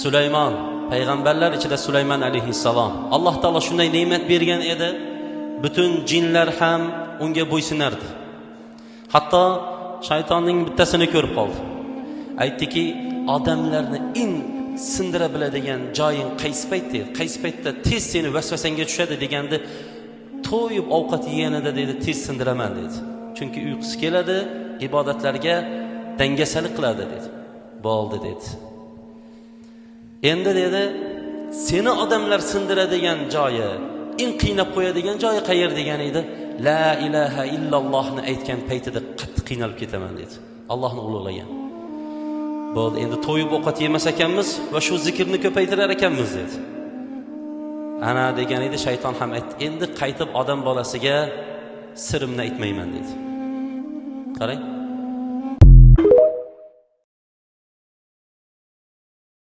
Sulaymon, payg'ambarlar ichida Sulaymon alayhissalom. Alloh taolo shunday ne'mat bergan edi, butun jinlar ham unga bo'ysunardi. Hatto shaytonning bittasini ko'rib qoldi. Aytdiki, odamlarni eng sindira biladigan joying qaysi payt dedi. Qaysi paytda tez seni vasvasangga tushadi deganda, to'yib ovqat yeganida dedi, tez sindiraman dedi. Chunki uyqusi keladi, ibodatlarga dangasalik qiladi dedi. Bo'ldi dedi. Endi dedi, seni odamlar sindiradigan joyi, eng qiynab qo'yadigan joyi qayer degan edi. La ilaha illallohni aytgan paytida qattiq qiynalib ketaman dedi. Allohni ulug'lagan. Bo'ldi, endi to'yib ovqat yemas ekanmiz va shu zikrni ko'paytirar ekanmiz dedi. Ana degan edi, shayton ham aytdi, endi qaytib odam bolasiga sirimni aytmayman dedi. Qarang.